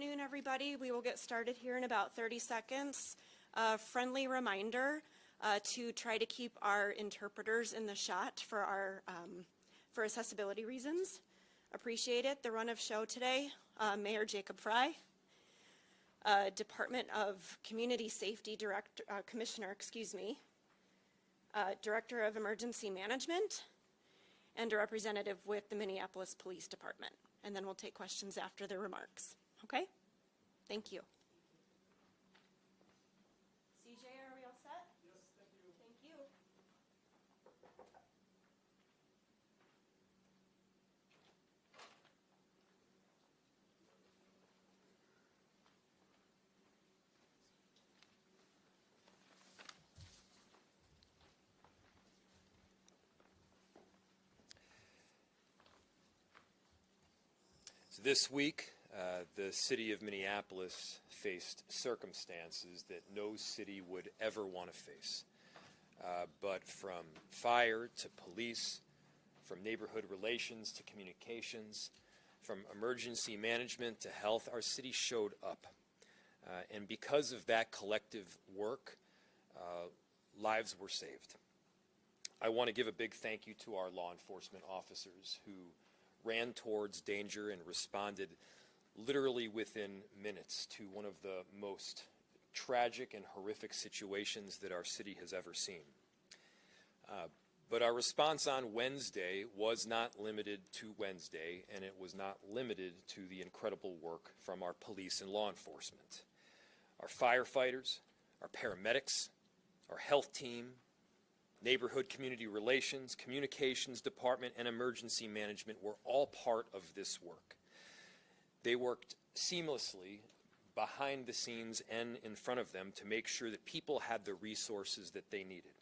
afternoon, everybody. We will get started here in about 30 seconds. Friendly reminder to try to keep our interpreters in the shot for for accessibility reasons. Appreciate it. The run of show today, Mayor Jacob Fry, Department of Community Safety Commissioner, Director of Emergency Management, and a representative with the Minneapolis Police Department. And then we'll take questions after the remarks. Okay? Thank you. CJ, are we all set? Yes, thank you. Thank you. This week, the city of Minneapolis faced circumstances that no city would ever want to face. But from fire to police, from neighborhood relations to communications, from emergency management to health, our city showed up. And because of that collective work, lives were saved. I want to give a big thank you to our law enforcement officers who ran towards danger and responded literally within minutes to one of the most tragic and horrific situations that our city has ever seen. But our response on Wednesday was not limited to Wednesday, and it was not limited to the incredible work from our police and law enforcement. Our firefighters, our paramedics, our health team, neighborhood community relations, communications department, and emergency management were all part of this work. They worked seamlessly behind the scenes and in front of them to make sure that people had the resources that they needed.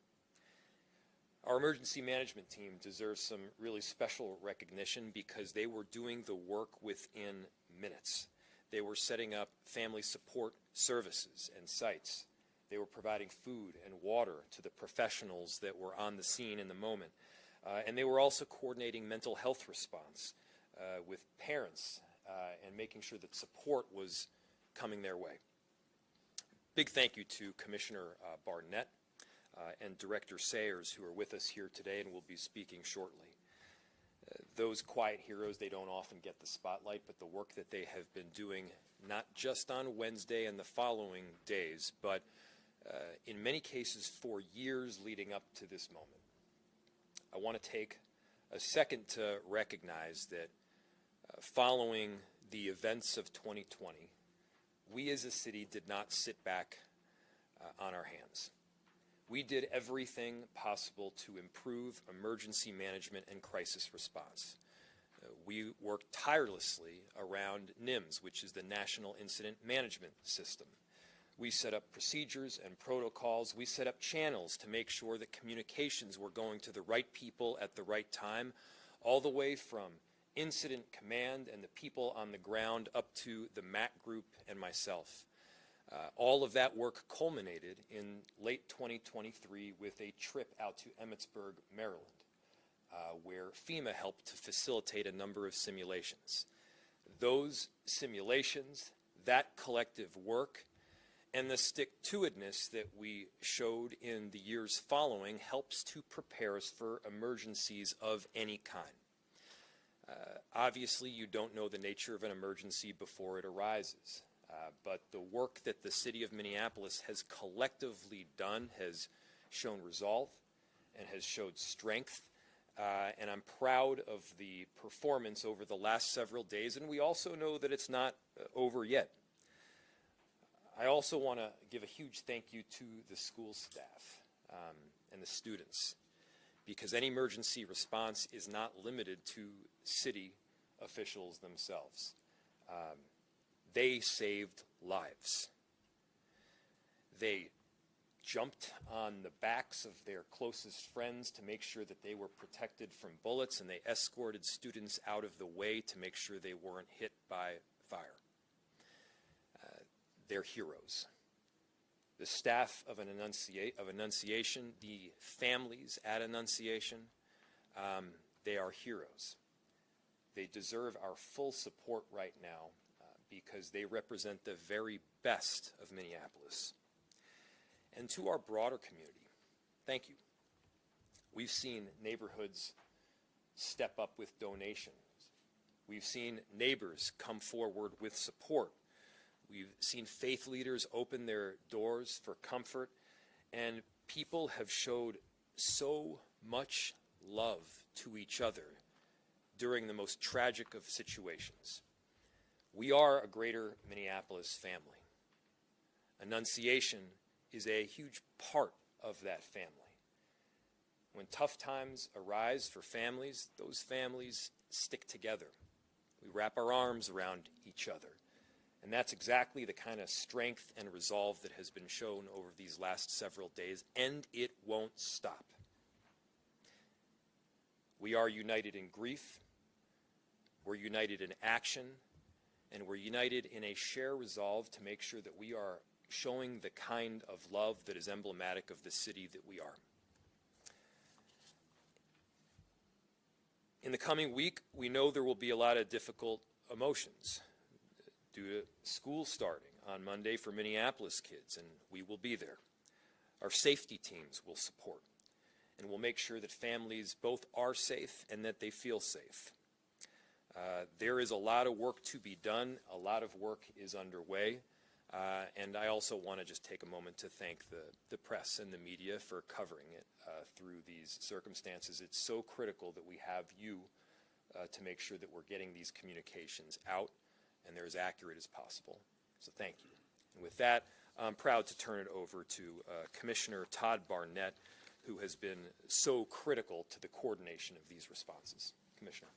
Our emergency management team deserves some really special recognition because they were doing the work within minutes. They were setting up family support services and sites. They were providing food and water to the professionals that were on the scene in the moment. And they were also coordinating mental health response with parents and making sure that support was coming their way. Big thank you to Commissioner Barnett and Director Sayers, who are with us here today and will be speaking shortly. Those quiet heroes, they don't often get the spotlight, but the work that they have been doing, not just on Wednesday and the following days, but in many cases for years leading up to this moment. I want to take a second to recognize that following the events of 2020, we as a city did not sit back on our hands. We did everything possible to improve emergency management and crisis response. We worked tirelessly around NIMS, which is the National Incident Management System. We set up procedures and protocols. We set up channels to make sure that communications were going to the right people at the right time, all the way from incident command and the people on the ground up to the MAC group and myself. All of that work culminated in late 2023 with a trip out to Emmitsburg, Maryland, where FEMA helped to facilitate a number of simulations. Those simulations, that collective work, and the stick-to-itness that we showed in the years following helps to prepare us for emergencies of any kind. Obviously, you don't know the nature of an emergency before it arises, but the work that the city of Minneapolis has collectively done has shown resolve and has showed strength, and I'm proud of the performance over the last several days, and we also know that it's not over yet. I also want to give a huge thank you to the school staff and the students, because any emergency response is not limited to city officials themselves. They saved lives. They jumped on the backs of their closest friends to make sure that they were protected from bullets, and they escorted students out of the way to make sure they weren't hit by fire. They're heroes. The staff of Annunciation, the families at Annunciation, they are heroes. They deserve our full support right now because they represent the very best of Minneapolis. And to our broader community, thank you. We've seen neighborhoods step up with donations. We've seen neighbors come forward with support. We've seen faith leaders open their doors for comfort, and people have showed so much love to each other during the most tragic of situations. We are a greater Minneapolis family. Annunciation is a huge part of that family. When tough times arise for families, those families stick together. We wrap our arms around each other. And that's exactly the kind of strength and resolve that has been shown over these last several days, and it won't stop. We are united in grief, we're united in action, and we're united in a shared resolve to make sure that we are showing the kind of love that is emblematic of the city that we are. In the coming week, we know there will be a lot of difficult emotions due to school starting on Monday for Minneapolis kids, and we will be there. Our safety teams will support, and we'll make sure that families both are safe and that they feel safe. There is a lot of work to be done. A lot of work is underway. And I also want to just take a moment to thank the press and the media for covering it through these circumstances. It's so critical that we have you to make sure that we're getting these communications out and they're as accurate as possible. So thank you. And with that, I'm proud to turn it over to Commissioner Todd Barnett, who has been so critical to the coordination of these responses. Commissioner.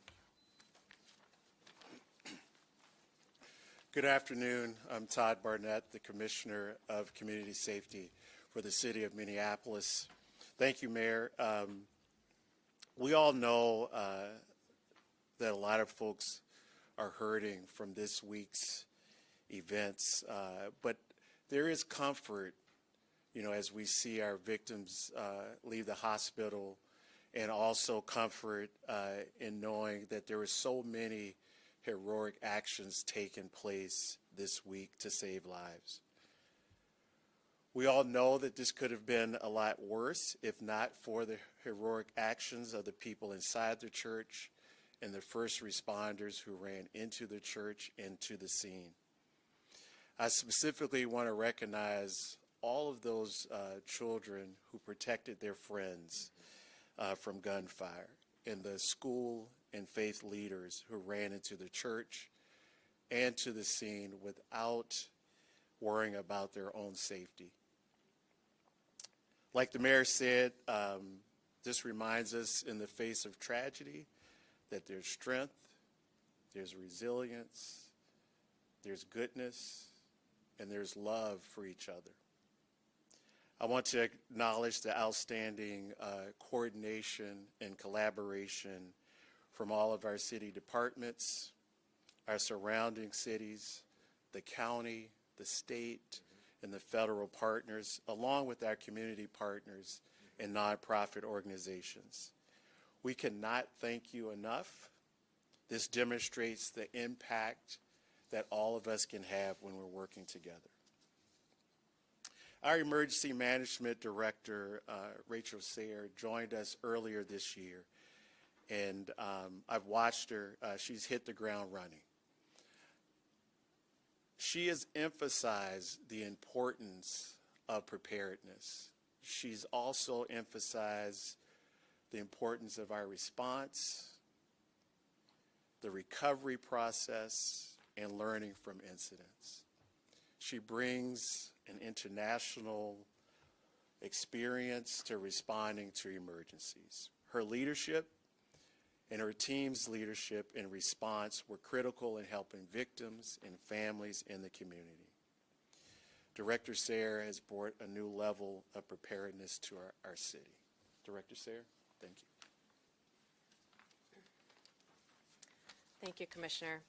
Good afternoon. I'm Todd Barnett, the Commissioner of Community Safety for the City of Minneapolis. Thank you, Mayor. We all know that a lot of folks are hurting from this week's events, but there is comfort, as we see our victims leave the hospital, and also comfort in knowing that there were so many heroic actions taking place this week to save lives. We all know that this could have been a lot worse if not for the heroic actions of the people inside the church and the first responders who ran into the church and to the scene. I specifically want to recognize all of those children who protected their friends from gunfire, and the school and faith leaders who ran into the church and to the scene without worrying about their own safety. Like the mayor said, this reminds us in the face of tragedy that there's strength, there's resilience, there's goodness, and there's love for each other. I want to acknowledge the outstanding coordination and collaboration from all of our city departments, our surrounding cities, the county, the state, and the federal partners, along with our community partners and nonprofit organizations. We cannot thank you enough. This demonstrates the impact that all of us can have when we're working together. Our Emergency Management Director, Rachel Sayre, joined us earlier this year, and I've watched her. She's hit the ground running. She has emphasized the importance of preparedness. She's also emphasized the importance of our response, the recovery process, and learning from incidents. She brings an international experience to responding to emergencies. Her leadership and her team's leadership and response were critical in helping victims and families in the community. Director Sayre has brought a new level of preparedness to our city. Director Sayre, thank you. Thank you, Commissioner.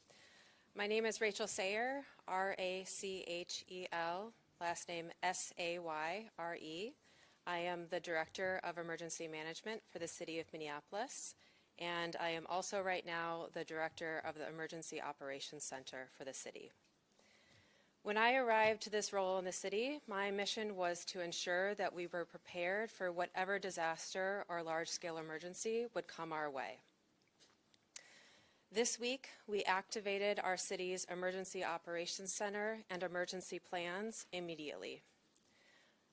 My name is Rachel Sayre, R-A-C-H-E-L, last name S-A-Y-R-E. I am the Director of Emergency Management for the City of Minneapolis, and I am also right now the Director of the Emergency Operations Center for the city. When I arrived to this role in the city, my mission was to ensure that we were prepared for whatever disaster or large-scale emergency would come our way. This week, we activated our city's Emergency Operations Center and emergency plans immediately.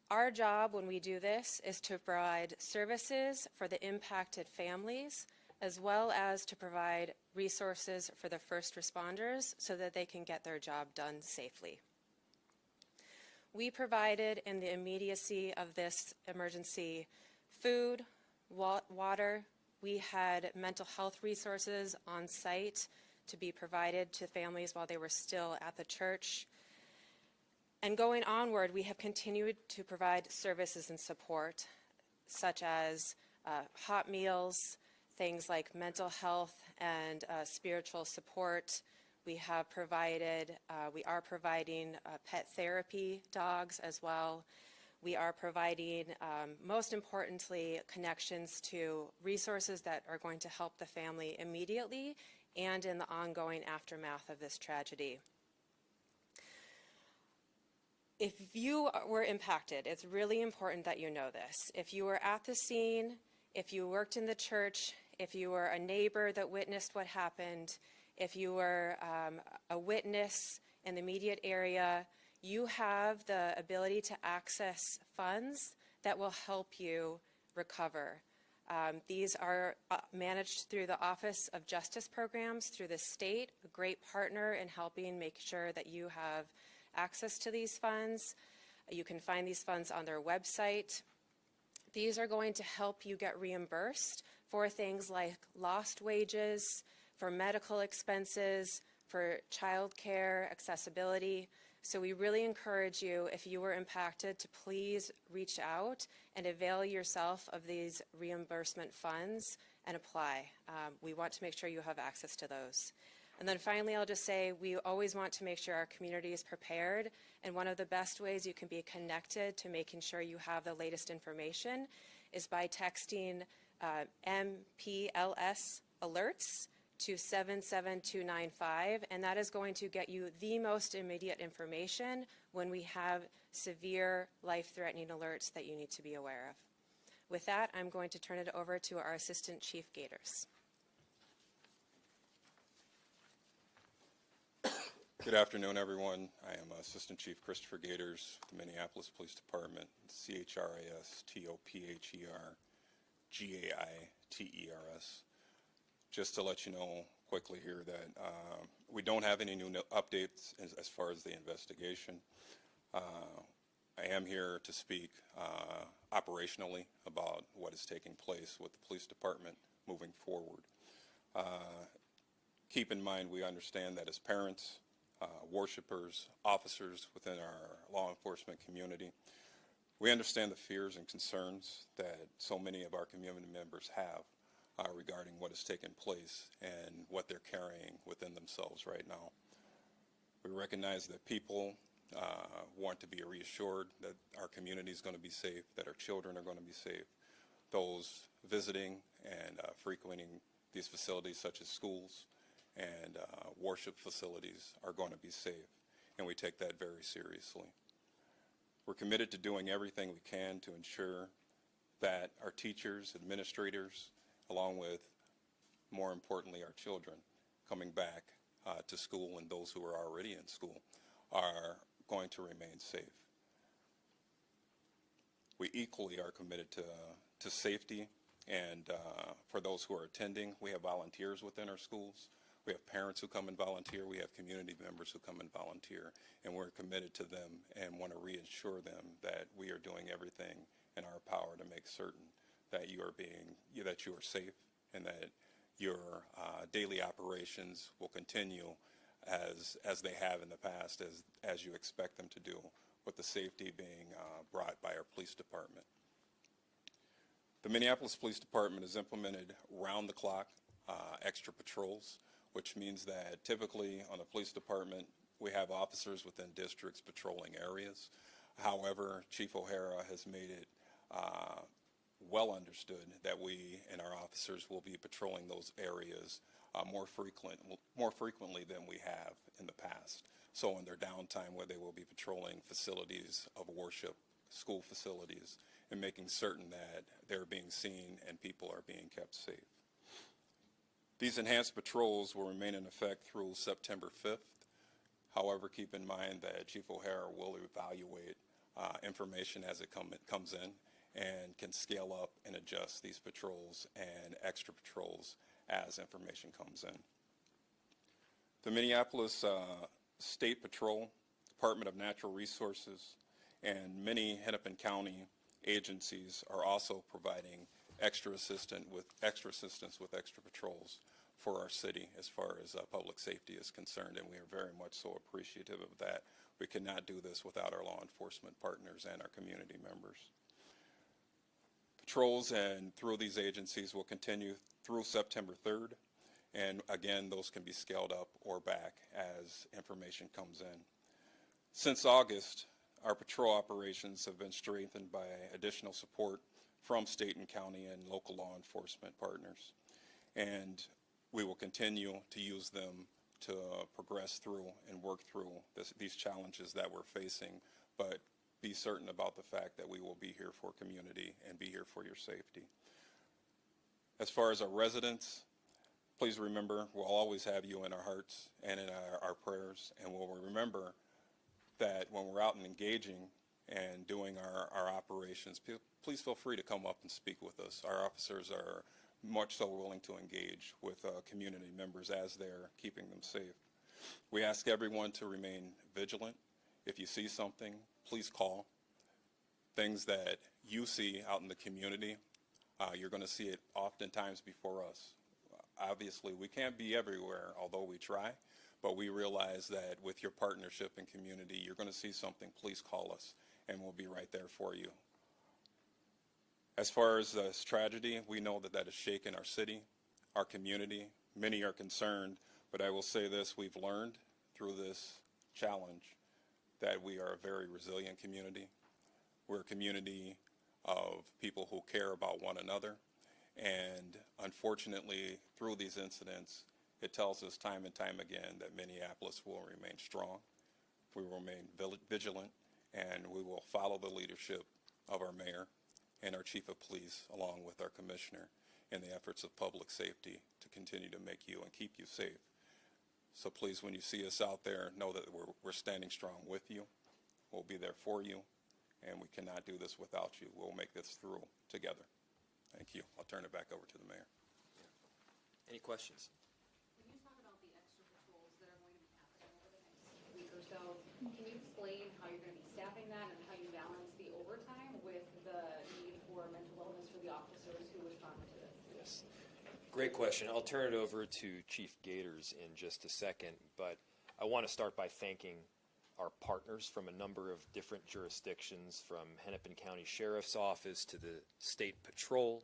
Our job when we do this is to provide services for the impacted families, as well as to provide resources for the first responders so that they can get their job done safely. We provided, in the immediacy of this emergency, food, water. We had mental health resources on site to be provided to families while they were still at the church. And going onward, we have continued to provide services and support, such as hot meals, things like mental health and spiritual support. We are providing pet therapy dogs as well. We are providing, most importantly, connections to resources that are going to help the family immediately and in the ongoing aftermath of this tragedy. If you were impacted, it's really important that you know this. If you were at the scene, if you worked in the church, if you were a neighbor that witnessed what happened, if you were a witness in the immediate area, you have the ability to access funds that will help you recover. These are managed through the Office of Justice Programs through the state, a great partner in helping make sure that you have access to these funds. You can find these funds on their website. These are going to help you get reimbursed for things like lost wages, for medical expenses, for childcare, accessibility. So we really encourage you, if you were impacted, to please reach out and avail yourself of these reimbursement funds and apply. We want to make sure you have access to those. And then finally, I'll just say we always want to make sure our community is prepared, and one of the best ways you can be connected to making sure you have the latest information is by texting MPLS alerts to 77295, and that is going to get you the most immediate information when we have severe life-threatening alerts that you need to be aware of. With that, I'm going to turn it over to our Assistant Chief Gators. Good afternoon, everyone. I am Assistant Chief Christopher Gators, the Minneapolis Police Department, CHRISTOPHERGAITERS. Just to let you know quickly here that we don't have any new updates as far as the investigation. I am here to speak operationally about what is taking place with the police department moving forward. Keep in mind, we understand that as parents, worshipers, officers within our law enforcement community, we understand the fears and concerns that so many of our community members have regarding what has taken place and what they're carrying within themselves right now. We recognize that people want to be reassured that our community is going to be safe, that our children are going to be safe. Those visiting and frequenting these facilities such as schools and worship facilities are going to be safe, and we take that very seriously. We're committed to doing everything we can to ensure that our teachers, administrators, along with, more importantly, our children coming back to school and those who are already in school are going to remain safe. We equally are committed to safety, and for those who are attending, we have volunteers within our schools. We have parents who come and volunteer. We have community members who come and volunteer, and we're committed to them and want to reassure them that we are doing everything in our power to make certain that you are safe and that your daily operations will continue as they have in the past, as you expect them to do, with the safety being brought by our police department. The Minneapolis Police Department has implemented round-the-clock extra patrols, which means that typically on the police department we have officers within districts patrolling areas. However, Chief O'Hara has made it well understood that we and our officers will be patrolling those areas more frequently than we have in the past. So in their downtime, where they will be patrolling facilities of worship, school facilities, and making certain that they're being seen and people are being kept safe. These enhanced patrols will remain in effect through September 5th. However, keep in mind that Chief O'Hara will evaluate information as it comes in and can scale up and adjust these patrols and extra patrols as information comes in. The Minneapolis State Patrol, Department of Natural Resources, and many Hennepin County agencies are also providing extra assistance with extra patrols for our city as far as public safety is concerned, and we are very much so appreciative of that. We cannot do this without our law enforcement partners and our community members. Patrols and through these agencies will continue through September 3rd, and again, those can be scaled up or back as information comes in. Since August, our patrol operations have been strengthened by additional support from state and county and local law enforcement partners, and we will continue to use them to progress through and work through these challenges that we're facing, but be certain about the fact that we will be here for community and be here for your safety. As far as our residents, please remember we'll always have you in our hearts and in our prayers, and we'll remember that when we're out and engaging and doing our operations, please feel free to come up and speak with us. Our officers are much so willing to engage with community members as they're keeping them safe. We ask everyone to remain vigilant. If you see something, please call. Things that you see out in the community, you're going to see it oftentimes before us. Obviously, we can't be everywhere, although we try, but we realize that with your partnership and community, you're going to see something, please call us, and we'll be right there for you. As far as this tragedy, we know that that has shaken our city, our community. Many are concerned, but I will say this, we've learned through this challenge that we are a very resilient community. We're a community of people who care about one another, and unfortunately, through these incidents, it tells us time and time again that Minneapolis will remain strong, we will remain vigilant, and we will follow the leadership of our mayor and our chief of police, along with our commissioner, in the efforts of public safety to continue to make you and keep you safe. So please, when you see us out there, know that we're standing strong with you. We'll be there for you, and we cannot do this without you. We'll make this through together. Thank you. I'll turn it back over to the mayor. Any questions? When you talk about the extra patrols that are going to be happening over the next week or so, can you explain how you're going to be staffing that and how you balance the overtime with the need for mental wellness for the officers who respond to this? Yes. Great question. I'll turn it over to Chief Gators in just a second, but I want to start by thanking our partners from a number of different jurisdictions, from Hennepin County Sheriff's Office to the State Patrol,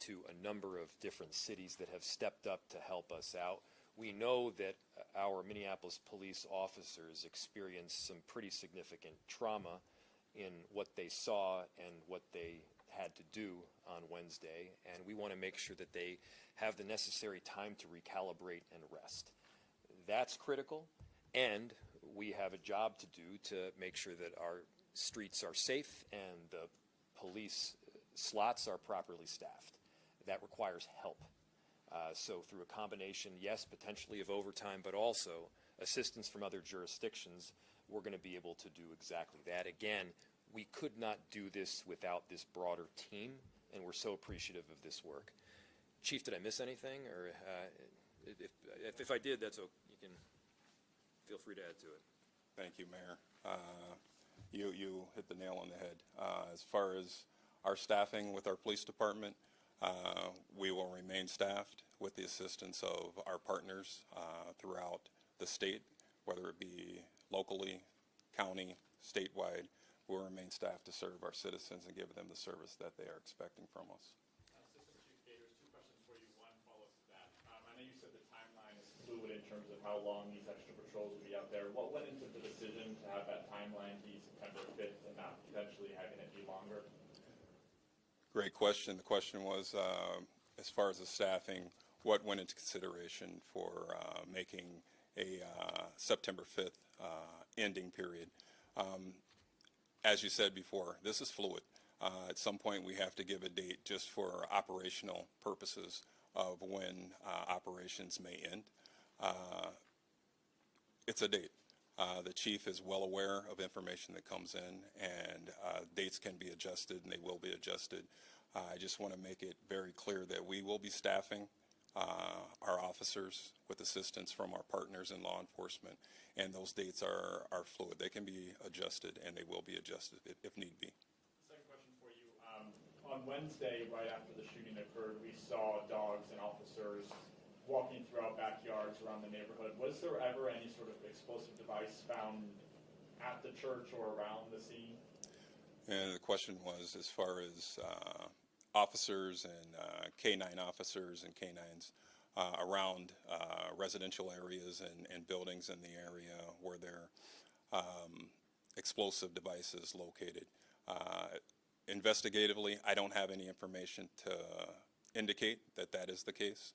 to a number of different cities that have stepped up to help us out. We know that our Minneapolis police officers experienced some pretty significant trauma in what they saw and what they had to do on Wednesday, and we want to make sure that they have the necessary time to recalibrate and rest. That's critical, and we have a job to do to make sure that our streets are safe and the police slots are properly staffed. That requires help. So through a combination, yes, potentially of overtime, but also assistance from other jurisdictions, we're going to be able to do exactly that. Again, we could not do this without this broader team, and we're so appreciative of this work. Chief, did I miss anything? Or if I did, that's okay. You can feel free to add to it. Thank you, Mayor. You hit the nail on the head. As far as our staffing with our police department, we will remain staffed with the assistance of our partners throughout the state, whether it be locally, county, statewide. We'll remain staffed to serve our citizens and give them the service that they are expecting from us. Assistant Chief Gators, two questions for you. One follows to that. I know you said the timeline is fluid in terms of how long these extra patrols will be out there. What went into the decision to have that timeline be September 5th and not potentially having it be longer? Great question. The question was, as far as the staffing, what went into consideration for making a September 5th ending period. As you said before, this is fluid. At some point, we have to give a date just for operational purposes of when operations may end. It's a date. The chief is well aware of information that comes in, and dates can be adjusted, and they will be adjusted. I just want to make it very clear that we will be staffing our officers with assistance from our partners in law enforcement, and those dates are fluid. They can be adjusted, and they will be adjusted if need be. Second question for you. On Wednesday, right after the shooting occurred, we saw dogs and officers walking throughout backyards around the neighborhood. Was there ever any sort of explosive device found at the church or around the scene? And the question was as far as officers and K-9 officers and K-9s around residential areas and buildings in the area where there are explosive devices located. Investigatively, I don't have any information to indicate that that is the case.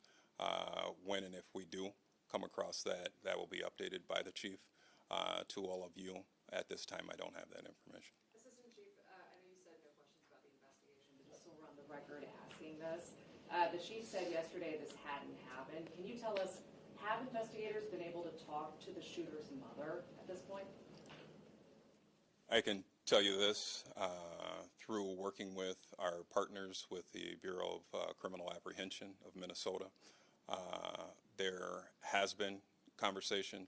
When and if we do come across that, that will be updated by the chief to all of you. At this time, I don't have that information. Assistant Chief, I know you said no questions about the investigation, but just so we're on the record asking this. The chief said yesterday this hadn't happened. Can you tell us, have investigators been able to talk to the shooter's mother at this point? I can tell you this, through working with our partners with the Bureau of Criminal Apprehension of Minnesota, there has been conversation,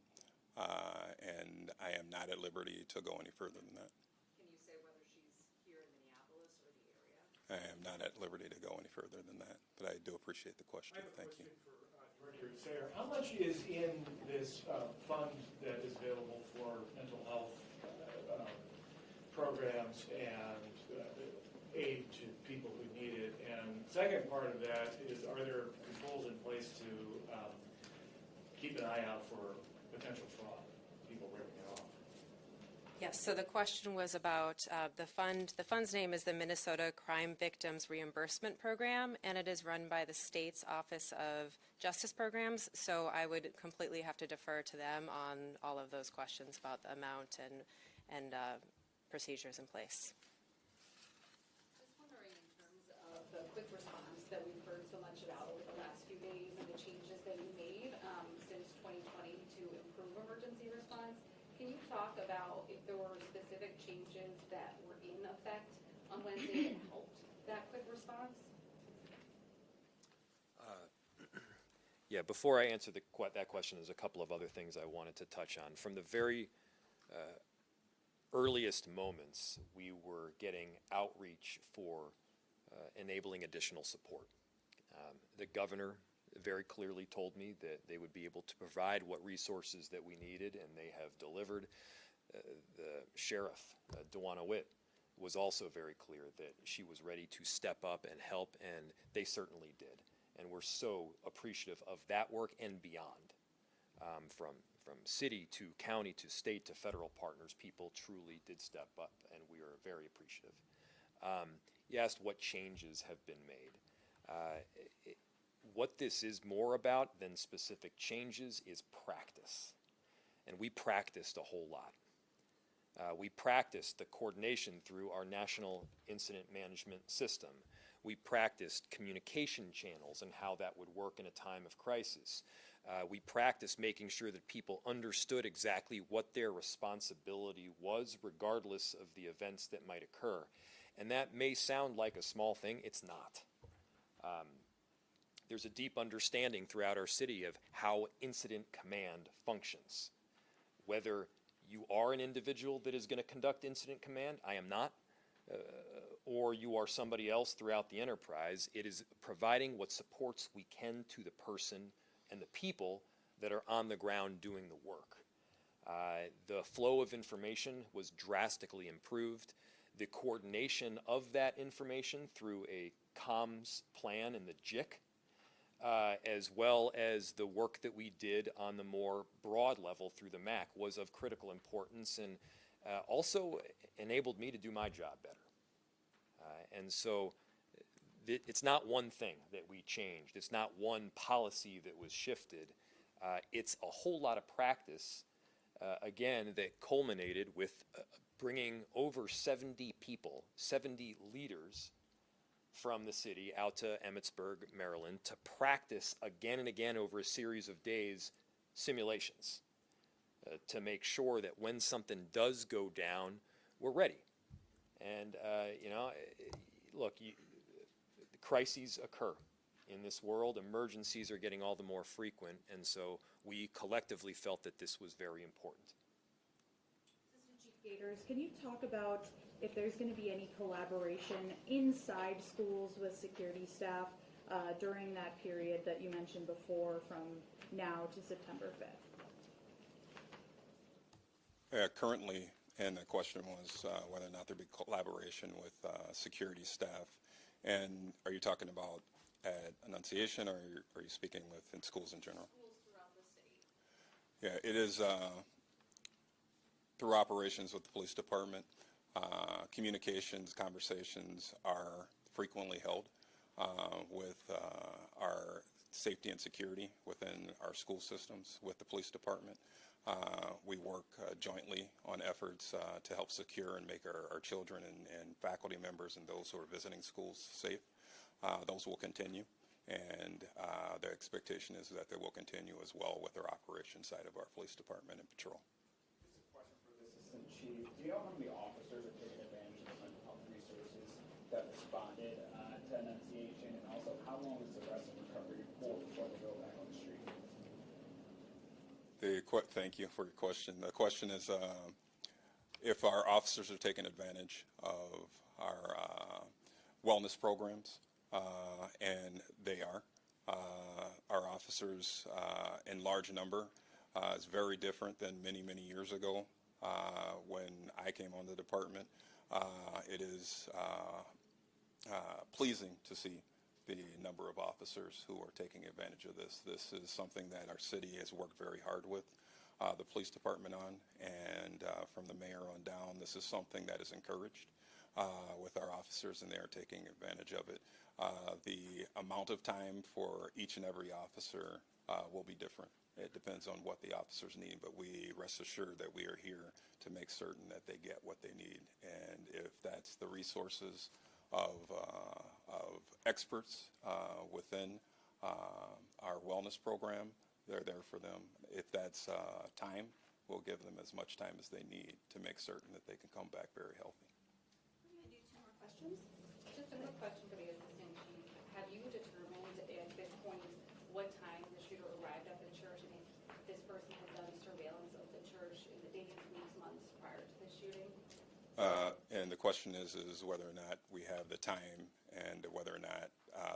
and I am not at liberty to go any further than that. Can you say whether she's here in Minneapolis or the area? I am not at liberty to go any further than that, but I do appreciate the question. Thank you. Director Sayer, how much is in this fund that is available for mental health programs and aid to people who need it? And second part of that is, are there controls in place to keep an eye out for potential fraud, people ripping it off? Yes, so the question was about the fund. The fund's name is the Minnesota Crime Victims Reimbursement Program, and it is run by the state's Office of Justice Programs. So I would completely have to defer to them on all of those questions about the amount and procedures in place. Just wondering in terms of the quick response that we've heard so much about over the last few days and the changes that you made since 2020 to improve emergency response. Can you talk about if there were specific changes that were in effect on Wednesday that helped that quick response? Yeah, before I answer that question, there's a couple of other things I wanted to touch on. From the very earliest moments, we were getting outreach for enabling additional support. The governor very clearly told me that they would be able to provide what resources that we needed, and they have delivered. The sheriff, Dewana Witt, was also very clear that she was ready to step up and help, and they certainly did. And we're so appreciative of that work and beyond. From city to county to state to federal partners, people truly did step up, and we are very appreciative. You asked what changes have been made. What this is more about than specific changes is practice. And we practiced a whole lot. We practiced the coordination through our National Incident Management System. We practiced communication channels and how that would work in a time of crisis. We practiced making sure that people understood exactly what their responsibility was, regardless of the events that might occur. And that may sound like a small thing. It's not. There's a deep understanding throughout our city of how incident command functions. Whether you are an individual that is going to conduct incident command, I am not, or you are somebody else throughout the enterprise, it is providing what supports we can to the person and the people that are on the ground doing the work. The flow of information was drastically improved. The coordination of that information through a comms plan in the JIC, as well as the work that we did on the more broad level through the MAC, was of critical importance and also enabled me to do my job better. And so it's not one thing that we changed. It's not one policy that was shifted. It's a whole lot of practice, again, that culminated with bringing over 70 people, 70 leaders from the city out to Emmitsburg, Maryland, to practice again and again over a series of days simulations to make sure that when something does go down, we're ready. And, look, crises occur in this world. Emergencies are getting all the more frequent, and so we collectively felt that this was very important. Assistant Chief Gators, can you talk about if there's going to be any collaboration inside schools with security staff during that period that you mentioned before, from now to September 5th? Currently, and the question was whether or not there'd be collaboration with security staff. And are you talking about at Annunciation, or are you speaking with in schools in general? Schools throughout the city. Yeah, it is through operations with the police department. Communications, conversations are frequently held with our safety and security within our school systems with the police department. We work jointly on efforts to help secure and make our children and faculty members and those who are visiting schools safe. Those will continue, and the expectation is that they will continue as well with our operations side of our police department and patrol. Just a question for the Assistant Chief. Do you know how many officers are taking advantage of the mental health resources that responded to Annunciation, and also how long is the rest of recovery for before they go back on the street? Thank you for your question. The question is if our officers are taking advantage of our wellness programs, and they are. Our officers in large number is very different than many, many years ago when I came on the department. It is pleasing to see the number of officers who are taking advantage of this. This is something that our city has worked very hard with the police department on, and from the mayor on down, this is something that is encouraged with our officers, and they are taking advantage of it. The amount of time for each and every officer will be different. It depends on what the officers need, but we rest assured that we are here to make certain that they get what they need. And if that's the resources of experts within our wellness program, they're there for them. If that's time, we'll give them as much time as they need to make certain that they can come back very healthy. We're going to do 2 more questions. Just a quick question for the Assistant Chief. Have you determined at this point what time the shooter arrived at the church, and if this person had done surveillance of the church in the days, weeks, months prior to the shooting? And the question is whether or not we have the time, and whether or not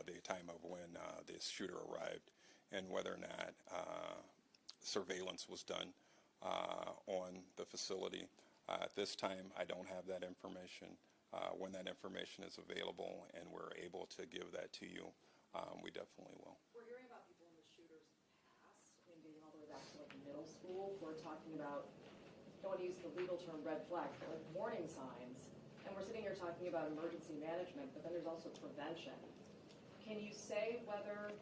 the time of when this shooter arrived, and whether or not surveillance was done on the facility. At this time, I don't have that information. When that information is available and we're able to give that to you, we definitely will. We're hearing about people in the shooter's past, and getting all the way back to like middle school. We're talking about, don't want to use the legal term red flags, but like warning signs. And we're sitting here talking about emergency management, but then there's also prevention. Can you say whether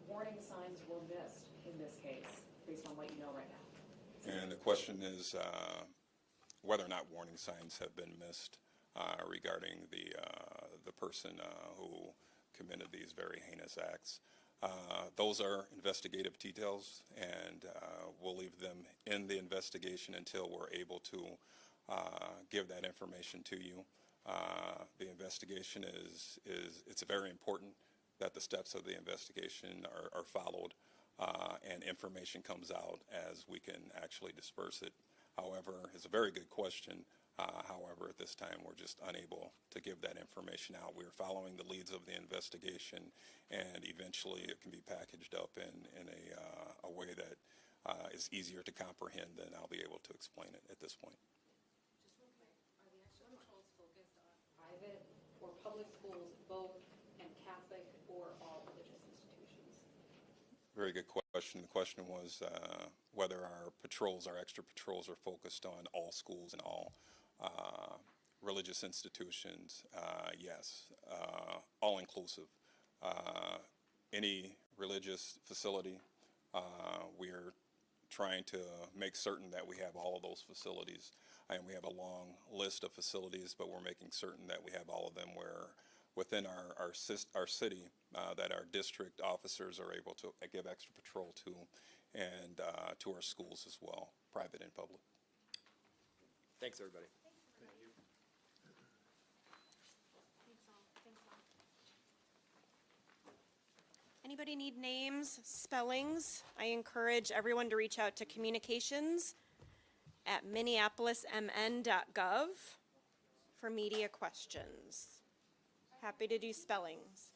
warning signs were missed in this case, based on what you know right now? And the question is whether or not warning signs have been missed regarding the person who committed these very heinous acts. Those are investigative details, and we'll leave them in the investigation until we're able to give that information to you. The investigation it's very important that the steps of the investigation are followed and information comes out as we can actually disperse it. However, it's a very good question. However, at this time, we're just unable to give that information out. We're following the leads of the investigation, and eventually it can be packaged up in a way that is easier to comprehend, and I'll be able to explain it at this point. Just real quick, are the extra patrols focused on private or public schools, both, and Catholic or all religious institutions? Very good question. The question was whether our extra patrols are focused on all schools and all religious institutions. Yes, all inclusive. Any religious facility We're trying to make certain that we have all of those facilities. And we have a long list of facilities, but we're making certain that we have all of them where within our city that our district officers are able to give extra patrol to, and to our schools as well, private and public. Thanks, everybody. Anybody need names, spellings? I encourage everyone to reach out to communications@minneapolismn.gov for media questions. Happy to do spellings.